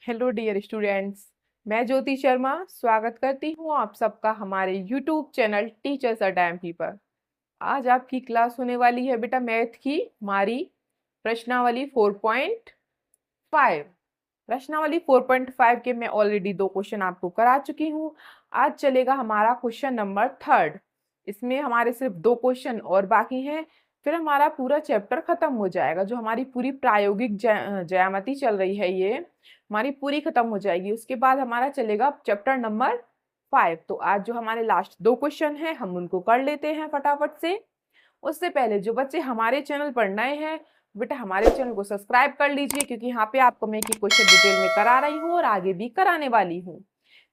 Hello dear students. मैं ज्योति शर्मा स्वागत करती हूँ आप सबका हमारे YouTube channel teachers a time पर। आज आपकी क्लास होने वाली है बेटा मैथ की हमारी प्रश्नावली 4.5। प्रश्नावली 4.5 के मैं ऑलरेडी 2 क्वेश्चन आपको करा चुकी हूँ। आज चलेगा हमारा क्वेश्चन नंबर 3। इसमें हमारे सिर्फ 2 क्वेश्चन और बाकी हैं, फिर हमारा पूरा चैप्टर खत्म हो जाएगा। जो हमारी पूरी प्रायोगिक ज्यामिति चल रही है ये हमारी पूरी खत्म हो जाएगी। उसके बाद हमारा चलेगा चैप्टर नंबर 5। तो आज जो हमारे लास्ट 2 क्वेश्चन हैं हम उनको कर लेते हैं फटाफट से। उससे पहले जो बच्चे हमारे चैनल पर नए हैं बेटा हमारे चैनल को सब्सक्राइब कर लीजिए, क्योंकि यहाँ पे आपको मैं क्वेश्चन डिटेल में करा रही हूँ और आगे भी कराने वाली हूँ।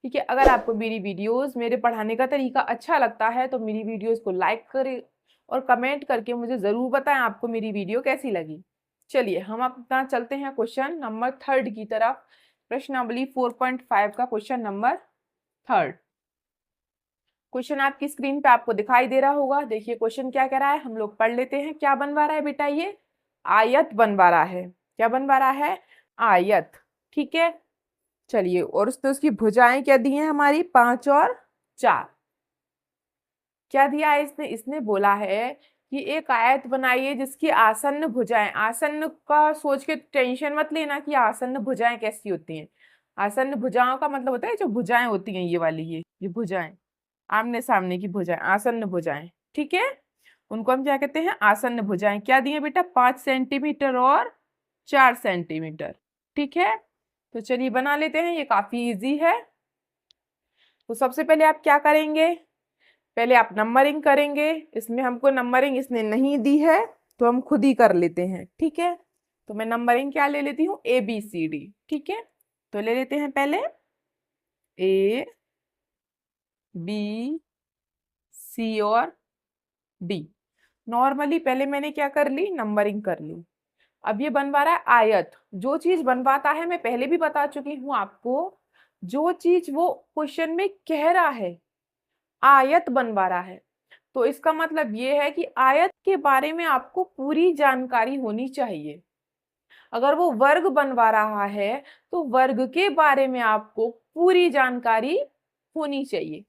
ठीक है, अगर आपको मेरी वीडियोस मेरे पढ़ाने का तरीका अच्छा लगता है तो मेरी वीडियोस को लाइक करें और कमेंट करके मुझे जरूर बताएं आपको मेरी वीडियो कैसी लगी। चलिए हम अपना चलते हैं क्वेश्चन नंबर 3 की तरफ। प्रश्नावली 4.5 का क्वेश्चन नंबर 3। क्वेश्चन आपकी स्क्रीन पे आपको दिखाई दे रहा होगा। देखिए क्वेश्चन क्या कह रहा है, हम लोग पढ़ लेते हैं। क्या बनवा रहा है बेटा, ये आयत बनवा रहा है। क्या बनवा रहा है? आयत। ठीक है, चलिए। और उसकी भुजाएं क्या दी हैं हमारी? 5 और 4। क्या दिया है इसने? इसने बोला है कि एक आयत बनाइए जिसकी आसन्न भुजाएं। आसन्न का सोच के टेंशन मत लेना कि आसन्न भुजाएं कैसी होती हैं। आसन्न भुजाओं का मतलब होता है जो भुजाएं होती हैं ये वाली, ये भुजाएं, आमने सामने की भुजाएं, आसन्न भुजाएं। ठीक है, उनको हम क्या कहते हैं? आसन्न भुजाएं। क्या दिए बेटा? 5 सेंटीमीटर और 4 सेंटीमीटर। ठीक है, तो चलिए बना लेते हैं। ये काफी इजी है। तो सबसे पहले आप क्या करेंगे? पहले आप नंबरिंग करेंगे। इसमें हमको नंबरिंग इसने नहीं दी है तो हम खुद ही कर लेते हैं। ठीक है, तो मैं नंबरिंग क्या ले लेती हूँ? ABCD। ठीक है, तो ले लेते हैं पहले ABC और D। नॉर्मली पहले मैंने क्या कर ली? नंबरिंग कर ली। अब ये बनवा रहा है आयत। जो चीज बनवाता है मैं पहले भी बता चुकी हूँ आपको, जो चीज वो क्वेश्चन में कह रहा है आयत बनवा रहा है, तो इसका मतलब ये है कि आयत के बारे में आपको पूरी जानकारी होनी चाहिए। अगर वो वर्ग बनवा रहा है तो वर्ग के बारे में आपको पूरी जानकारी होनी चाहिए।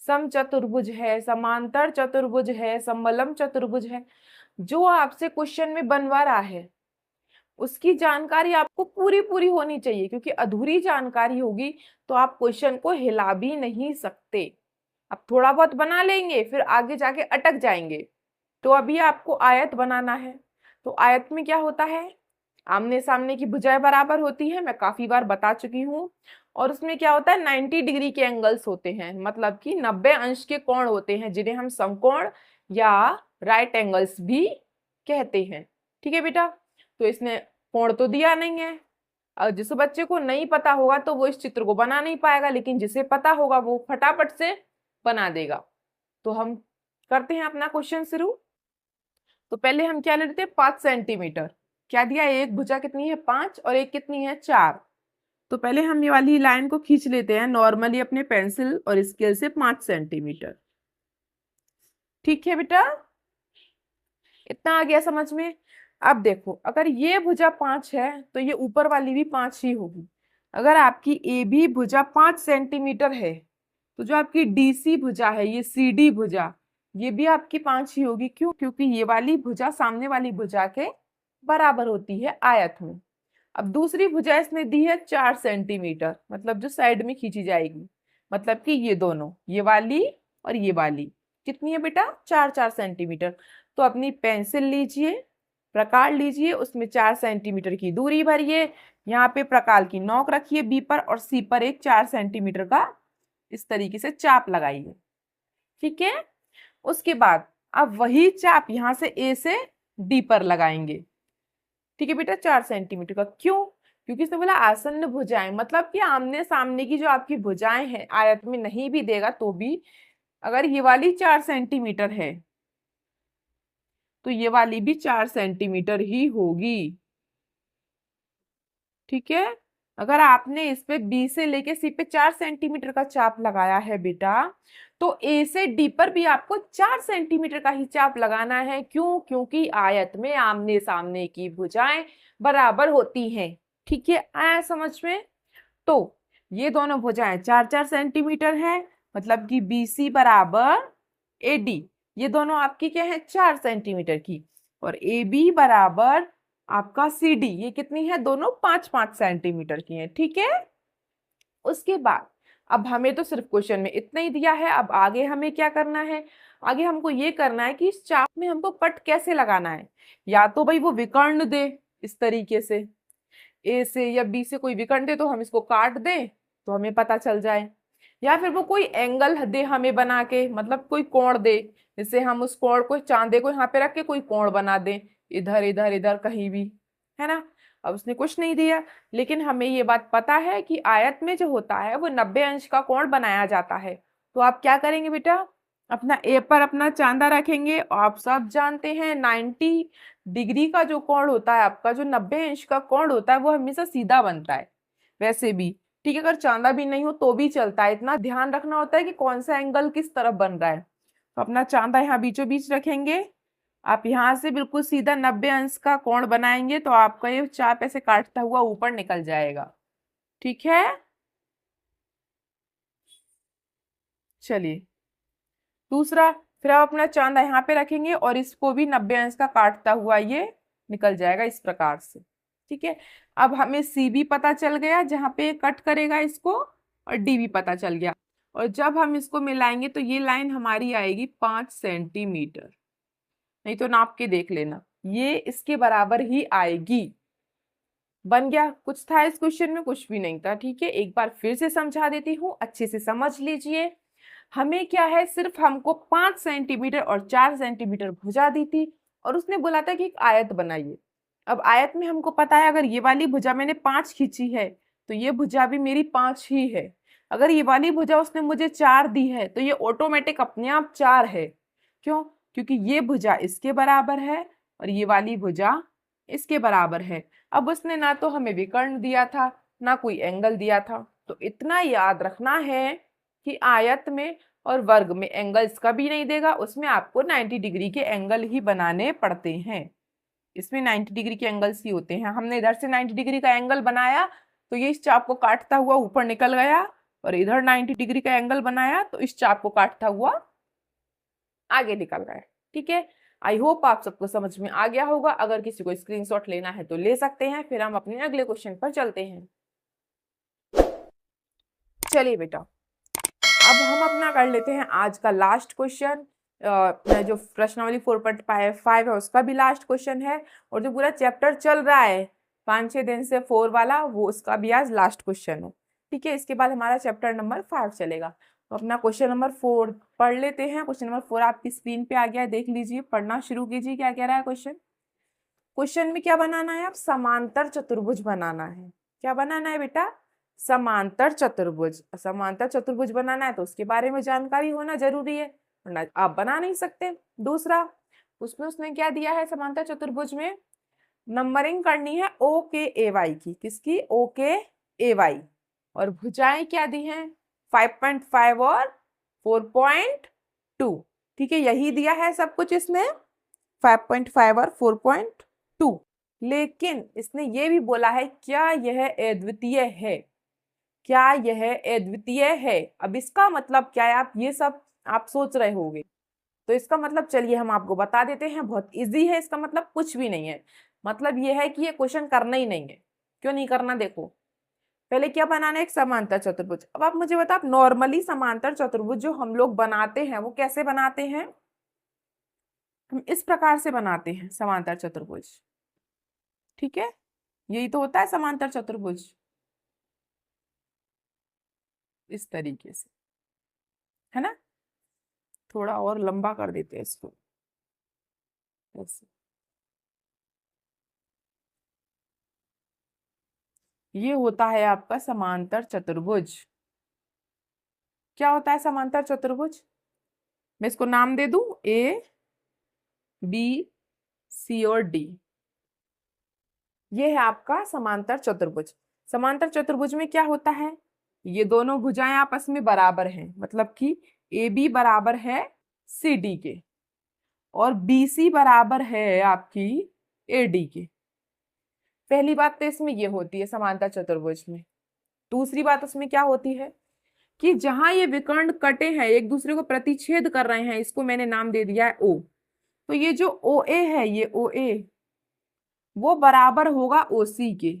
समचतुर्भुज है, समांतर चतुर्भुज है, समलम चतुर्भुज है, जो आपसे क्वेश्चन में बनवा रहा है उसकी जानकारी आपको पूरी पूरी होनी चाहिए, क्योंकि अधूरी जानकारी होगी तो आप क्वेश्चन को हिला भी नहीं सकते। अब थोड़ा बहुत बना लेंगे फिर आगे जाके अटक जाएंगे। तो अभी आपको आयत बनाना है। तो आयत में क्या होता है? आमने सामने की भुजाएं बराबर होती है, मैं काफी बार बता चुकी हूँ। और उसमें क्या होता है? 90 डिग्री के एंगल्स होते हैं, मतलब कि 90 अंश के कोण होते हैं, जिन्हें हम समकोण या राइट एंगल्स भी कहते हैं। ठीक है बेटा, तो इसने कोण तो दिया नहीं है। और जिस बच्चे को नहीं पता होगा तो वो इस चित्र को बना नहीं पाएगा, लेकिन जिसे पता होगा वो फटाफट से बना देगा। तो हम करते हैं अपना क्वेश्चन शुरू। तो पहले हम क्या ले लेते हैं? 5 सेंटीमीटर। क्या दिया? एक भुजा कितनी है? 5 और एक कितनी है? 4। तो पहले हम ये वाली लाइन को खींच लेते हैं नॉर्मली अपने पेंसिल और स्केल से 5 सेंटीमीटर। ठीक है बेटा, इतना आ गया समझ में? अब देखो, अगर ये भुजा 5 है तो ये ऊपर वाली भी 5 ही होगी। अगर आपकी ए बी भुजा 5 सेंटीमीटर है तो जो आपकी DC भुजा है, ये CD भुजा, ये भी आपकी 5 ही होगी। क्यों? क्योंकि ये वाली भुजा सामने वाली भुजा के बराबर होती है आयत में। अब दूसरी भुजा इसने दी है 4 सेंटीमीटर, मतलब जो साइड में खींची जाएगी, मतलब कि ये दोनों, ये वाली और ये वाली कितनी है बेटा? 4-4 सेंटीमीटर। तो अपनी पेंसिल लीजिए, प्रकार लीजिए, उसमें 4 सेंटीमीटर की दूरी भरिए। यहाँ पे प्रकार की नोक रखिए B पर और C पर एक 4 सेंटीमीटर का इस तरीके से चाप लगाइए। ठीक है, उसके बाद अब वही चाप यहाँ से A से D पर लगाएंगे। ठीक है बेटा, 4 सेंटीमीटर का। क्यों? क्योंकि इसने बोला आसन्न भुजाएं, मतलब कि आमने सामने की जो आपकी भुजाएं हैं, आयत में नहीं भी देगा तो भी अगर ये वाली 4 सेंटीमीटर है तो ये वाली भी 4 सेंटीमीटर ही होगी। ठीक है, अगर आपने इस पे B से लेके C पे 4 सेंटीमीटर का चाप लगाया है बेटा, तो A से D पर भी आपको 4 सेंटीमीटर का ही चाप लगाना है। क्यों? क्योंकि आयत में आमने सामने की भुजाएं बराबर होती हैं। ठीक है, आया समझ में? तो ये दोनों भुजाएं 4-4 सेंटीमीटर है, मतलब कि BC बराबर AD, ये दोनों आपकी क्या है 4 सेंटीमीटर की, और AB बराबर आपका CD, ये कितनी है दोनों 5-5 सेंटीमीटर की है। ठीक है, उसके बाद अब हमें तो सिर्फ क्वेश्चन में इतना ही दिया है, अब आगे हमें क्या करना है, आगे हमको ये करना है कि इस चाप में हमको कट कैसे लगाना है। या तो भाई वो विकर्ण दे इस तरीके से, ए से या बी से कोई विकर्ण दे तो हम इसको काट दें तो हमें पता चल जाए, या फिर वो कोई एंगल दे हमें बना के, मतलब कोई कोण दे, जिससे हम उस कोण को चांदे को यहाँ पे रख के कोई कोण बना दें, इधर इधर इधर कहीं भी, है ना। अब उसने कुछ नहीं दिया, लेकिन हमें ये बात पता है कि आयत में जो होता है वो 90 अंश का कोण बनाया जाता है। तो आप क्या करेंगे बेटा, अपना ए पर अपना चांदा रखेंगे, और आप सब जानते हैं 90 डिग्री का जो कोण होता है आपका, जो 90 अंश का कोण होता है वो हमेशा सीधा बनता है वैसे भी। ठीक है, अगर चांदा भी नहीं हो तो भी चलता है, इतना ध्यान रखना होता है कि कौन सा एंगल किस तरफ बन रहा है। तो अपना चांदा यहाँ बीचों बीच रखेंगे, आप यहाँ से बिल्कुल सीधा 90 अंश का कोण बनाएंगे तो आपका ये चाप ऐसे काटता हुआ ऊपर निकल जाएगा। ठीक है, चलिए दूसरा, फिर आप अपना चांदा यहाँ पे रखेंगे और इसको भी 90 अंश का काटता हुआ ये निकल जाएगा इस प्रकार से। ठीक है, अब हमें सी भी पता चल गया जहाँ पे कट करेगा इसको, और डी भी पता चल गया, और जब हम इसको मिलाएंगे तो ये लाइन हमारी आएगी 5 सेंटीमीटर, नहीं तो नाप के देख लेना, ये इसके बराबर ही आएगी। बन गया, कुछ था इस क्वेश्चन में? कुछ भी नहीं था। ठीक है, एक बार फिर से समझा देती हूँ, अच्छे से समझ लीजिए। हमें क्या है, सिर्फ हमको 5 सेंटीमीटर और 4 सेंटीमीटर भुजा दी थी, और उसने बोला था कि एक आयत बनाइए। अब आयत में हमको पता है अगर ये वाली भुजा मैंने 5 खींची है तो ये भुजा भी मेरी 5 ही है, अगर ये वाली भुजा उसने मुझे 4 दी है तो ये ऑटोमेटिक अपने आप 4 है। क्यों? क्योंकि ये भुजा इसके बराबर है और ये वाली भुजा इसके बराबर है। अब उसने ना तो हमें विकर्ण दिया था ना कोई एंगल दिया था, तो इतना याद रखना है कि आयत में और वर्ग में एंगल्स कभी नहीं देगा, उसमें आपको 90 डिग्री के एंगल ही बनाने पड़ते हैं। इसमें 90 डिग्री के एंगल्स ही होते हैं। हमने इधर से 90 डिग्री का एंगल बनाया तो ये इस चाप को काटता हुआ ऊपर निकल गया, और इधर 90 डिग्री का एंगल बनाया तो इस चाप को काटता हुआ आगे निकल गया। ठीक है, आई होप आप सबको समझ में आ गया होगा। अगर किसी को स्क्रीनशॉट लेना है तो ले सकते हैं, फिर हम अपने अगले क्वेश्चन पर चलते हैं। चलिए बेटा, अब हम अपना कर लेते हैं आज का लास्ट क्वेश्चन। जो प्रश्नावली 4.5 है उसका भी लास्ट क्वेश्चन है, और जो पूरा चैप्टर चल रहा है 5-6 दिन से 4 वाला, वो उसका भी आज लास्ट क्वेश्चन है। ठीक है, इसके बाद हमारा चैप्टर नंबर 5 चलेगा। तो अपना क्वेश्चन नंबर 4 पढ़ लेते हैं। क्वेश्चन नंबर 4 आपकी स्क्रीन पे आ गया है, देख लीजिए, पढ़ना शुरू कीजिए। क्या कह रहा है क्वेश्चन? क्वेश्चन में क्या बनाना है? आप समांतर चतुर्भुज बनाना है। क्या बनाना है बेटा? समांतर चतुर्भुज। समांतर चतुर्भुज बनाना है तो उसके बारे में जानकारी होना जरूरी है, वरना आप बना नहीं सकते। दूसरा, उसमें उसने क्या दिया है, समांतर चतुर्भुज में नंबरिंग करनी है ओ के ए वाई की। किसकी? ओ के ए वाई। और भुजाएं क्या दी हैं? 5.5 और 4.2। ठीक है, यही दिया है सब कुछ इसमें, 5.5 और 4.2। लेकिन इसने ये भी बोला है क्या यह अद्वितीय है? क्या यह अद्वितीय है? अब इसका मतलब क्या है, आप ये सब आप सोच रहे होंगे, तो इसका मतलब चलिए हम आपको बता देते हैं, बहुत इजी है। इसका मतलब कुछ भी नहीं है, मतलब ये है कि ये क्वेश्चन करना ही नहीं है। क्यों नहीं करना? देखो, पहले क्या बनाना है? एक समांतर चतुर्भुज। अब आप मुझे बताओ, नॉर्मली समांतर चतुर्भुज जो हम लोग बनाते हैं वो कैसे बनाते हैं? हम इस प्रकार से बनाते हैं समांतर चतुर्भुज। ठीक है, यही तो होता है समांतर चतुर्भुज, इस तरीके से, है ना। थोड़ा और लंबा कर देते हैं इसको, ऐसे। ये होता है आपका समांतर चतुर्भुज। क्या होता है समांतर चतुर्भुज? मैं इसको नाम दे दूं, ए बी सी और डी। ये है आपका समांतर चतुर्भुज। समांतर चतुर्भुज में क्या होता है, ये दोनों भुजाएं आपस में बराबर हैं, मतलब कि ए बी बराबर है सी डी के, और बी सी बराबर है आपकी ए डी के। पहली बात तो इसमें ये होती है समांतर चतुर्भुज में। दूसरी बात उसमें क्या होती है कि जहां ये विकर्ण कटे हैं एक दूसरे को प्रतिच्छेद कर रहे हैं, इसको मैंने नाम दे दिया है ओ। तो ये जो ओ ए है, ये ओ ए वो बराबर होगा ओ सी के।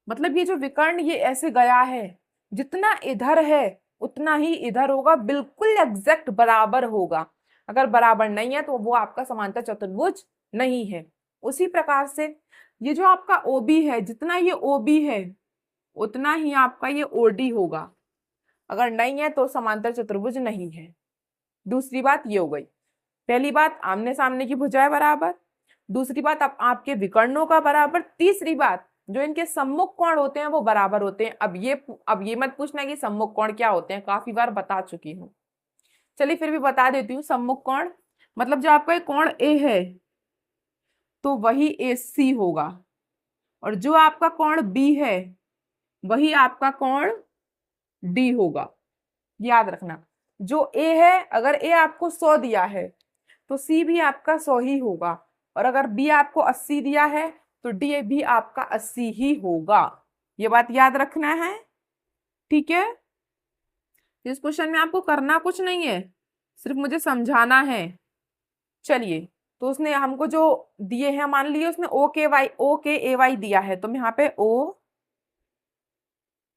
मतलब ये जो विकर्ण ये ऐसे गया है, जितना इधर है उतना ही इधर होगा, बिल्कुल एग्जैक्ट बराबर होगा। अगर बराबर नहीं है तो वो आपका समांतर चतुर्भुज नहीं है। उसी प्रकार से ये जो आपका ओबी है, जितना ये ओबी है उतना ही आपका ये ओडी होगा। अगर नहीं है तो समांतर चतुर्भुज नहीं है। दूसरी बात ये हो गई। पहली बात आमने सामने की भुजाएं बराबर, दूसरी बात आपके विकर्णों का बराबर, तीसरी बात जो इनके सम्मुख कोण होते हैं वो बराबर होते हैं। अब ये मत पूछना कि सम्मुख कोण क्या होते हैं, काफी बार बता चुकी हूँ। चलिए फिर भी बता देती हूँ। सम्मुख कोण मतलब जो आपका कोण ए है तो वही ए सी होगा, और जो आपका कोण बी है वही आपका कोण डी होगा। याद रखना, जो ए है, अगर ए आपको 100 दिया है तो सी भी आपका 100 ही होगा, और अगर बी आपको 80 दिया है तो डी भी आपका 80 ही होगा। ये बात याद रखना है, ठीक है। इस क्वेश्चन में आपको करना कुछ नहीं है, सिर्फ मुझे समझाना है। चलिए, तो उसने हमको जो दिए हैं, मान लिए उसने ओ के ए वाई दिया है, तो मैं यहाँ पे ओ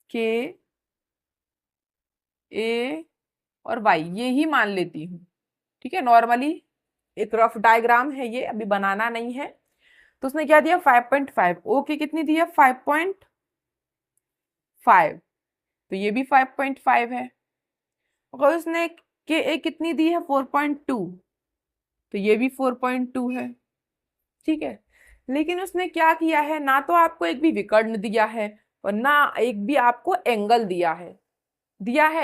के ए और वाई ये ही मान लेती हूँ, ठीक है। नॉर्मली एक रफ डायग्राम है ये, अभी बनाना नहीं है। तो उसने क्या दिया 5.5, ओ की कितनी दी है 5.5, तो ये भी 5.5 है। अगर उसने के ए कितनी दी है 4.2, तो ये भी 4.2 है, ठीक है। लेकिन उसने क्या किया है, ना तो आपको एक भी विकर्ण दिया है और ना एक भी आपको एंगल दिया है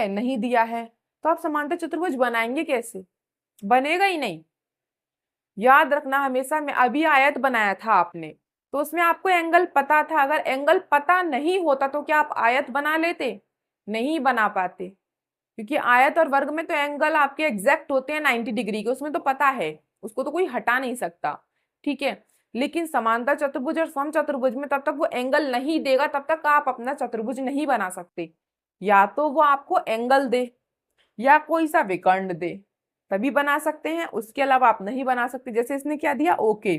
नहीं दिया है, तो आप समांतर चतुर्भुज बनाएंगे कैसे? बनेगा ही नहीं। याद रखना हमेशा, में अभी आयत बनाया था आपने तो उसमें आपको एंगल पता था। अगर एंगल पता नहीं होता तो क्या आप आयत बना लेते? नहीं बना पाते, क्योंकि आयत और वर्ग में तो एंगल आपके एग्जैक्ट होते हैं 90 डिग्री के, उसमें तो पता है, उसको तो कोई हटा नहीं सकता, ठीक है। लेकिन समांतर चतुर्भुज और सम चतुर्भुज में तब तक वो एंगल नहीं देगा, तब तक आप अपना चतुर्भुज नहीं बना सकते। या तो वो आपको एंगल दे या कोई सा विकर्ण दे, तभी बना सकते हैं, उसके अलावा आप नहीं बना सकते। जैसे इसने क्या दिया ओके,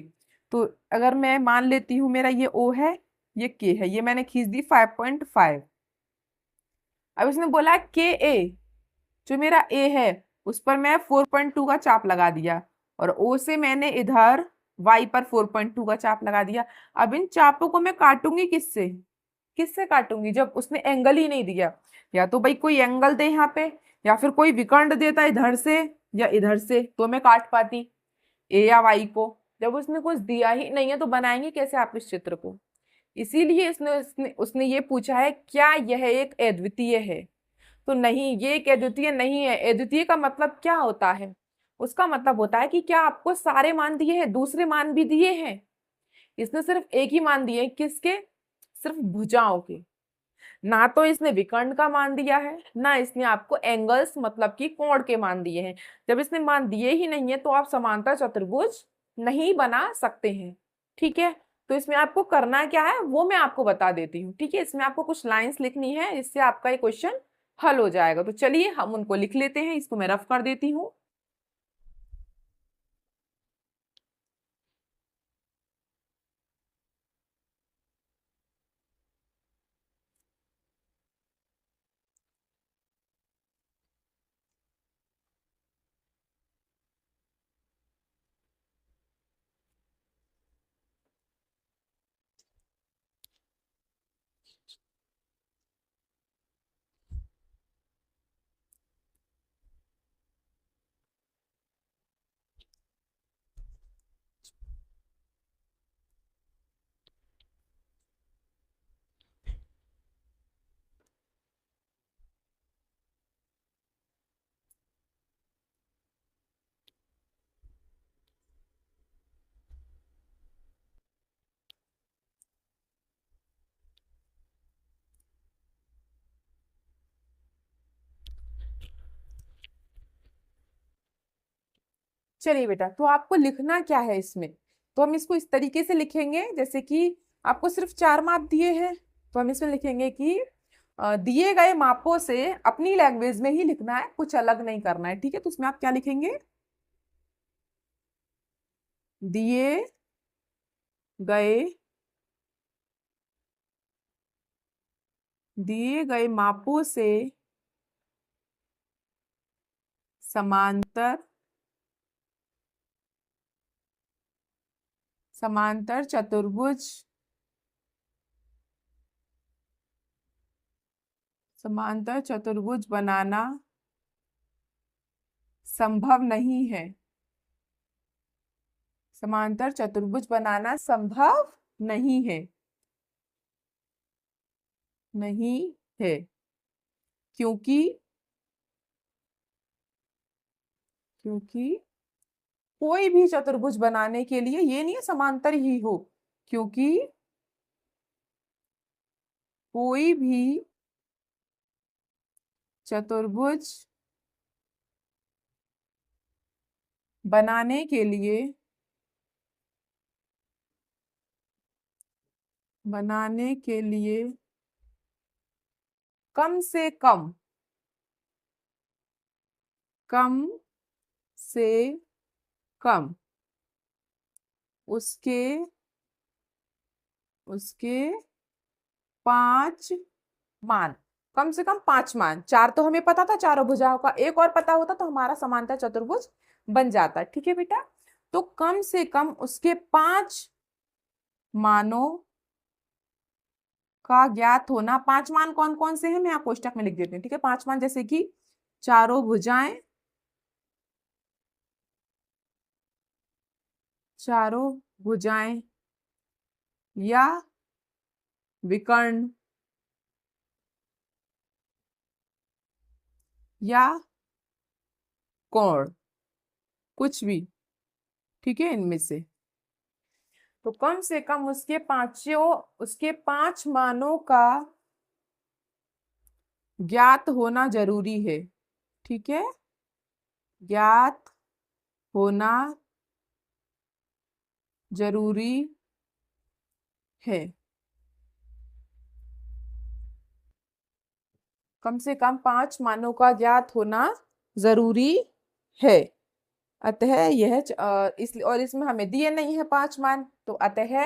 तो अगर मैं मान लेती हूँ मेरा ये ओ है, ये के है, ये मैंने खींच दी 5.5। अब इसने बोला के ए, जो मेरा ए है उस पर मैं 4.2 का चाप लगा दिया, और ओ से मैंने इधर वाई पर 4.2 का चाप लगा दिया। अब इन चापों को मैं काटूंगी किससे? किससे काटूंगी जब उसने एंगल ही नहीं दिया? या तो भाई कोई एंगल दे यहाँ पे, या फिर कोई विकर्ण देता इधर से या इधर से, तो मैं काट पाती ए या वाई को। जब उसने कुछ दिया ही नहीं है तो बनाएंगे कैसे आप इस चित्र को? इसीलिए उसने ये पूछा है क्या यह एक अद्वितीय है? तो नहीं, ये एक अद्वितीय नहीं है। अद्वितीय का मतलब क्या होता है? उसका मतलब होता है कि क्या आपको सारे मान दिए हैं, दूसरे मान भी दिए हैं। इसने सिर्फ एक ही मान दिए, किसके? सिर्फ भुजाओं के। ना तो इसने विकर्ण का मान दिया है, ना इसने आपको एंगल्स मतलब कि कोण के मान दिए हैं। जब इसने मान दिए ही नहीं है तो आप समांतर चतुर्भुज नहीं बना सकते हैं, ठीक है। तो इसमें आपको करना क्या है वो मैं आपको बता देती हूँ, ठीक है। इसमें आपको कुछ लाइंस लिखनी है, इससे आपका ये क्वेश्चन हल हो जाएगा। तो चलिए हम उनको लिख लेते हैं, इसको मैं रफ कर देती हूँ। चलिए बेटा, तो आपको लिखना क्या है इसमें? तो हम इसको इस तरीके से लिखेंगे, जैसे कि आपको सिर्फ 4 माप दिए हैं, तो हम इसमें लिखेंगे कि दिए गए मापों से अपनी लैंग्वेज में ही लिखना है, कुछ अलग नहीं करना है, ठीक है। तो उसमें आप क्या लिखेंगे, दिए गए मापों से समांतर चतुर्भुज बनाना संभव नहीं है। समांतर चतुर्भुज बनाना संभव नहीं है, क्योंकि कोई भी चतुर्भुज बनाने के लिए ये नहीं है समांतर ही हो, क्योंकि कोई भी चतुर्भुज बनाने के लिए कम से कम उसके 5 मान, कम से कम 5 मान। 4 तो हमें पता था चारों भुजाओं का, एक और पता होता तो हमारा समांतर चतुर्भुज बन जाता, ठीक है बेटा। तो कम से कम उसके 5 मानों का ज्ञात होना। 5 मान कौन कौन से हैं मैं यहाँ कोष्टक में लिख देती हूँ, ठीक है। 5 मान जैसे कि चारों भुजाएं या विकर्ण या कोण, कुछ भी, ठीक है, इनमें से। तो कम से कम उसके 5 मानों का ज्ञात होना जरूरी है, ठीक है। ज्ञात होना जरूरी है। कम से कम 5 मानों का ज्ञात होना जरूरी है। अतः यह और इसमें हमें दिए नहीं है 5 मान, तो अतः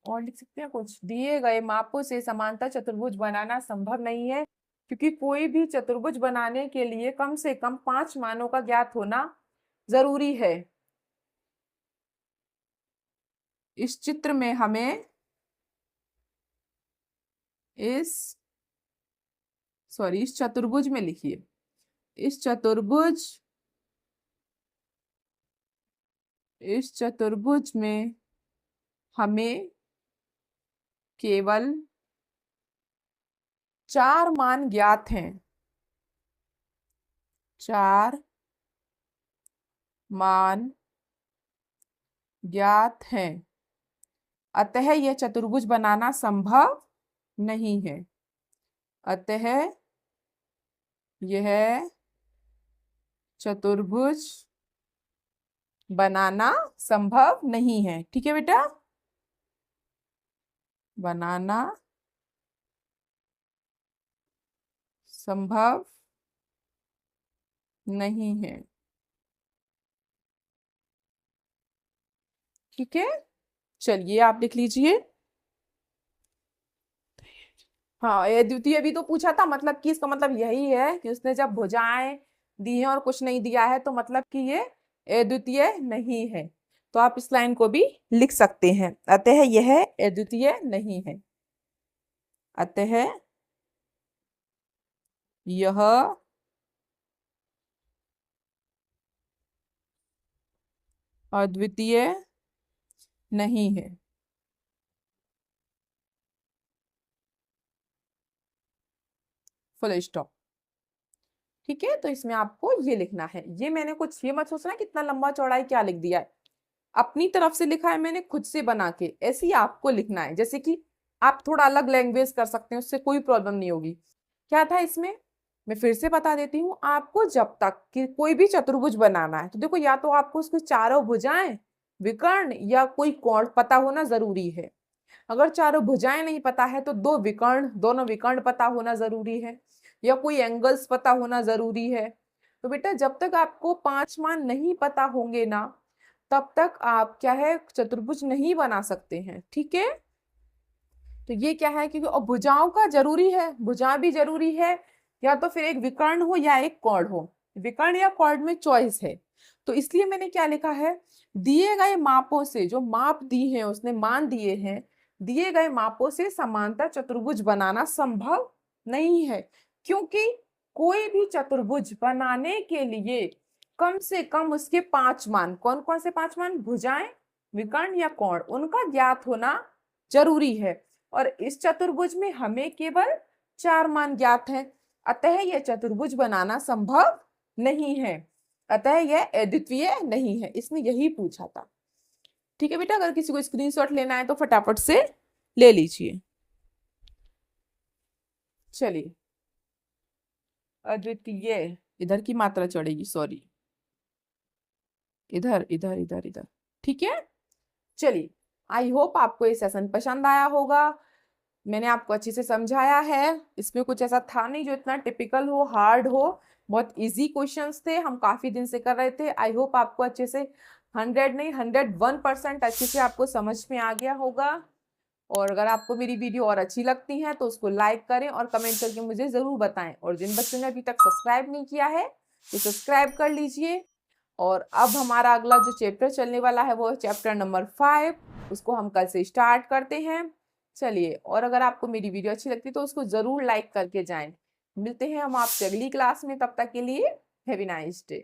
और लिख सकते हैं कुछ, दिए गए मापों से समांतर चतुर्भुज बनाना संभव नहीं है, क्योंकि कोई भी चतुर्भुज बनाने के लिए कम से कम 5 मानों का ज्ञात होना जरूरी है। इस चित्र में हमें इस चतुर्भुज में लिखिए, इस चतुर्भुज में हमें केवल 4 मान ज्ञात हैं, 4 मान ज्ञात हैं। अतः यह चतुर्भुज बनाना संभव नहीं है। अतः यह चतुर्भुज बनाना संभव नहीं है, ठीक है बेटा। बनाना संभव नहीं है, ठीक है। चलिए आप लिख लीजिए। हाँ, ये द्वितीय भी तो पूछा था, मतलब कि इसका मतलब यही है कि उसने जब भुजाएं दी हैं और कुछ नहीं दिया है तो मतलब कि ये अद्वितीय नहीं है। तो आप इस लाइन को भी लिख सकते हैं, अतः यह अद्वितीय नहीं है। अतः यह अद्वितीय नहीं है। फुल स्टॉप, ठीक है। तो इसमें आपको ये लिखना है, ये मैंने कुछ, ये मत सोचना कितना लंबा चौड़ाई क्या लिख दिया है, अपनी तरफ से लिखा है मैंने खुद से बना के, ऐसे ही आपको लिखना है। जैसे कि आप थोड़ा अलग लैंग्वेज कर सकते हैं, उससे कोई प्रॉब्लम नहीं होगी। क्या था इसमें, मैं फिर से बता देती हूँ आपको। जब तक कि कोई भी चतुर्भुज बनाना है तो देखो, या तो आपको उसके चारों भुजाएं, विकर्ण या कोई कोण पता होना जरूरी है। अगर चारों भुजाएं नहीं पता है तो दोनों विकर्ण पता होना जरूरी है, या कोई एंगल्स पता होना जरूरी है। तो बेटा जब तक आपको 5 मान नहीं पता होंगे ना, तब तक आप क्या है चतुर्भुज नहीं बना सकते हैं, ठीक है। तो ये क्या है, क्योंकि और भुजाओं का जरूरी है, भुजा भी जरूरी है, या तो फिर एक विकर्ण हो या एक कॉर्ड हो, विकर्ण या कॉर्ड में चॉइस है। तो इसलिए मैंने क्या लिखा है, दिए गए मापों से, जो माप दी है उसने मान दिए हैं, दिए गए मापों से समांतर चतुर्भुज बनाना संभव नहीं है, क्योंकि कोई भी चतुर्भुज बनाने के लिए कम से कम उसके 5 मान, कौन कौन से 5 मान, भुजाएं, विकर्ण या कोण, उनका ज्ञात होना जरूरी है। और इस चतुर्भुज में हमें केवल 4 मान ज्ञात हैं, अतः यह चतुर्भुज बनाना संभव नहीं है, अतः यह अद्वितीय नहीं है। इसने यही पूछा था, ठीक है बेटा। अगर किसी को स्क्रीनशॉट लेना है तो फटाफट से ले लीजिए। चलिए, अद्वितीय, इधर की मात्रा चढ़ेगी, सॉरी, इधर इधर इधर इधर, ठीक है। चलिए, आई होप आपको ये सेशन पसंद आया होगा, मैंने आपको अच्छे से समझाया है। इसमें कुछ ऐसा था नहीं जो इतना टिपिकल हो, हार्ड हो, बहुत इजी क्वेश्चंस थे, हम काफी दिन से कर रहे थे। आई होप आपको अच्छे से 100 नहीं 101% अच्छे से आपको समझ में आ गया होगा। और अगर आपको मेरी वीडियो और अच्छी लगती है तो उसको लाइक करें और कमेंट करके मुझे जरूर बताएं। और जिन बच्चों ने अभी तक सब्सक्राइब नहीं किया है तो सब्सक्राइब कर लीजिए। और अब हमारा अगला जो चैप्टर चलने वाला है वो है चैप्टर नंबर 5, उसको हम कल से स्टार्ट करते हैं। चलिए, और अगर आपको मेरी वीडियो अच्छी लगती है तो उसको जरूर लाइक करके जाएं। मिलते हैं हम आपसे अगली क्लास में, तब तक के लिए हैव अ नाइस डे।